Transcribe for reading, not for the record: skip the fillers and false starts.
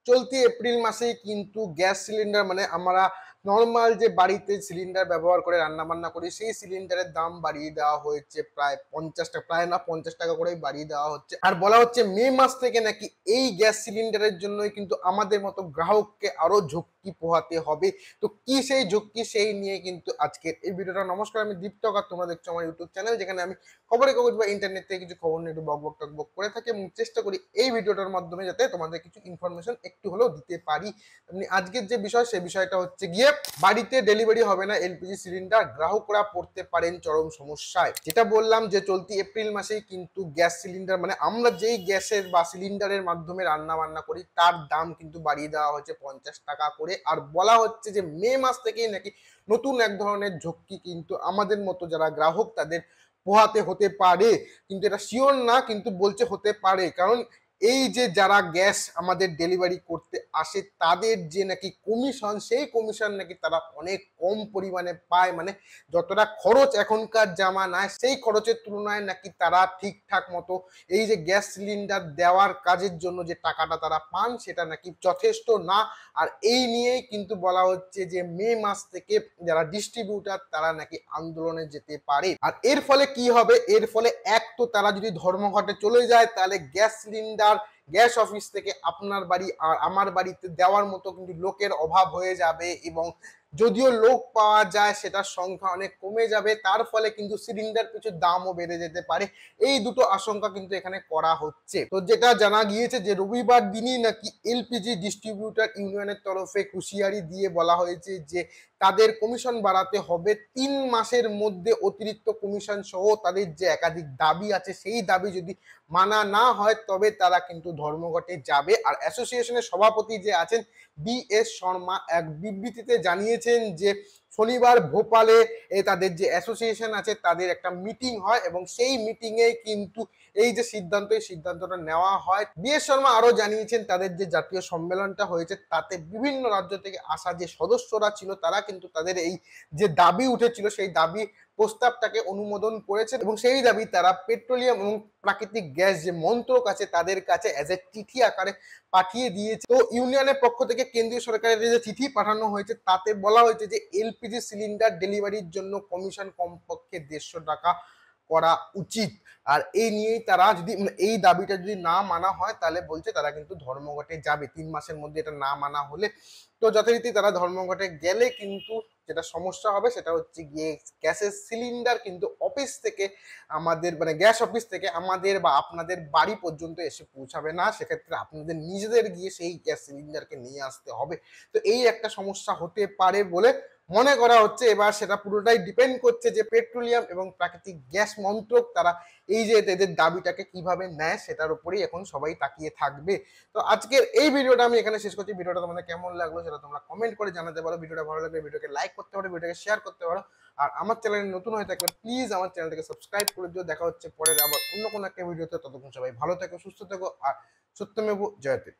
চলতি এপ্রিল মাসেই কিন্তু গ্যাস সিলিন্ডার মানে আমরা নর্মাল যে বাড়িতে সিলিন্ডার ব্যবহার করে রান্না বান্না করি সেই সিলিন্ডারের দাম বাড়িয়ে দেওয়া হয়েছে প্রায় 50 টাকা, প্রায় না 50 টাকা করেই বাড়িয়ে দেওয়া হচ্ছে। আর বলা হচ্ছে মে মাস থেকে নাকি এই গ্যাস সিলিন্ডারের জন্যই কিন্তু আমাদের মতো গ্রাহককে আরো ঝক্কি পোহাতে হবে। তো কি সেই ঝক্কি, সেই নিয়ে কিন্তু আজকের এই ভিডিওটা। নমস্কার, আমি দীপ্তক আর তোমরা দেখছো আমার ইউটিউব চ্যানেল, যেখানে আমি খবরের কাগজ বা ইন্টারনেট থেকে কিছু খবর নিয়ে একটু বকবক টকবক করে থাকি এবং চেষ্টা করি এই ভিডিওটার মাধ্যমে যাতে তোমাদের কিছু ইনফরমেশন একটু হলেও দিতে পারি। তেমনি আজকের যে বিষয়, সেই বিষয়টা হচ্ছে গিয়ে বাড়িতে ডেলিভারি হবে না এলপিজি সিলিন্ডার, গ্রাহকরা পড়তে পারেন চরম সমস্যায়। যেটা বললাম যে চলতি এপ্রিল মাসেই কিন্তু গ্যাস সিলিন্ডার মানে আমরা যেই গ্যাসের বা সিলিন্ডারের মাধ্যমে রান্না বান্না করি তার দাম কিন্তু বাড়িয়ে দেওয়া হয়েছে 50 টাকা করে। আর বলা হচ্ছে যে মে মাস থেকেই নাকি নতুন এক ধরনের ঝক্কি কিন্তু আমাদের মতো যারা গ্রাহক তাদের পোহাতে হতে পারে। কিন্তু এটা শিওর না, কিন্তু বলছে হতে পারে। কারণ এই যে যারা গ্যাস আমাদের ডেলিভারি করতে আসে তাদের যে নাকি কমিশন, সেই কমিশন নাকি তারা অনেক কম পরিমাণে পায়। মানে যতটা খরচ এখনকার জামানায় সেই খরচের তুলনায় নাকি তারা ঠিকঠাক মতো এই যে গ্যাস সিলিন্ডার দেওয়ার কাজের জন্য যে টাকাটা তারা পান সেটা নাকি যথেষ্ট না। আর এই নিয়েই কিন্তু বলা হচ্ছে যে মে মাস থেকে যারা ডিস্ট্রিবিউটার তারা নাকি আন্দোলনে যেতে পারে। আর এর ফলে কি হবে, এর ফলে এক তো তারা যদি ধর্মঘটে চলে যায় তাহলে গ্যাস সিলিন্ডার গ্যাস অফিস থেকে আপনার বাড়ি আর আমার বাড়িতে দেওয়ার মতো কিন্তু লোকের অভাব হয়ে যাবে, এবং যদিও লোক পাওয়া যায় সেটার সংখ্যা অনেক কমে যাবে। তার ফলে কিন্তু সিলিন্ডার পিছু দামও বেড়ে যেতে পারে। এই দুটো আশঙ্কা কিন্তু এখানে করা হচ্ছে। তো যেটা জানা গিয়েছে যে রবিবার দিনই নাকি এলপিজি ডিস্ট্রিবিউটার ইউনিয়নের তরফে হুঁশিয়ারি দিয়ে বলা হয়েছে যে তাদের কমিশন বাড়াতে হবে 3 মাসের মধ্যে। অতিরিক্ত কমিশন সহ তাদের যে একাধিক দাবি আছে সেই দাবি যদি মানা না হয় তবে তারা কিন্তু ধর্মঘটে যাবে। আর অ্যাসোসিয়েশনের সভাপতি যে আছেন BS শর্মা এক বিবৃতিতে জানিয়েছেন যে শনিবার ভোপালে তাদের যে অ্যাসোসিয়েশন আছে তাদের একটা মিটিং হয় এবং সেই মিটিংয়ে কিন্তু এই যে সিদ্ধান্ত, এই সিদ্ধান্তটা নেওয়া হয়। BS শর্মা আরো জানিয়েছেন তাদের যে জাতীয় সম্মেলনটা হয়েছে তাতে বিভিন্ন রাজ্য থেকে আসা যে সদস্যরা ছিল তারা কিন্তু তাদের এই যে দাবি উঠেছিল সেই দাবি প্রস্তাবটাকে অনুমোদন করেছে এবং সেই দাবি তারা পেট্রোলিয়াম এবং প্রাকৃতিক গ্যাস যে মন্ত্রক আছে তাদের কাছে অ্যাজ এ চিঠি আকারে পাঠিয়ে দিয়েছে। তো ইউনিয়নের পক্ষ থেকে কেন্দ্রীয় সরকারের যে চিঠি পাঠানো হয়েছে তাতে বলা হয়েছে যে এলপিজি সিলিন্ডার ডেলিভারির জন্য কমিশন কমপক্ষে 150 টাকা করা উচিত। আর এই নিয়েই তারা যদি এই দাবিটা যদি না মানা হয় তাহলে বলছে তারা কিন্তু ধর্মঘটে যাবে 3 মাসের মধ্যে এটা না মানা হলে। তো যথারীতি তারা ধর্মঘটে গেলে কিন্তু যেটা সমস্যা হবে সেটা হচ্ছে গিয়ে গ্যাসের সিলিন্ডার কিন্তু অফিস থেকে আমাদের মানে গ্যাস অফিস থেকে আমাদের বা আপনাদের বাড়ি পর্যন্ত এসে পৌঁছাবে না। সেক্ষেত্রে আপনাদের নিজেদের গিয়ে সেই গ্যাস সিলিন্ডারকে নিয়ে আসতে হবে। তো এই একটা সমস্যা হতে পারে বলে মনে করা হচ্ছে। এবার সেটা পুরোটাই ডিপেন্ড করছে যে পেট্রোলিয়াম এবং প্রাকৃতিক গ্যাস মন্ত্রক তারা এই যে এদের দাবিটাকে কিভাবে নেয় সেটার উপরেই এখন সবাই তাকিয়ে থাকবে। তো আজকের এই ভিডিওটা আমি এখানে শেষ করছি। ভিডিওটা তোমাদের কেমন লাগলো সেটা তোমরা কমেন্ট করে জানাতে পারো। ভিডিওটা ভালো লাগলে ভিডিওকে লাইক করতে পারো, ভিডিওকে শেয়ার করতে পারো। আর আমার চ্যানেলে নতুন হয়ে থাকলে প্লিজ আমার চ্যানেলটাকে সাবস্ক্রাইব করে দিও। দেখা হচ্ছে পরের আবার অন্য কোনো একটা ভিডিওতে। ততক্ষণ সবাই ভালো থেকো, সুস্থ থেকো, আর সত্যমেব জয়তে।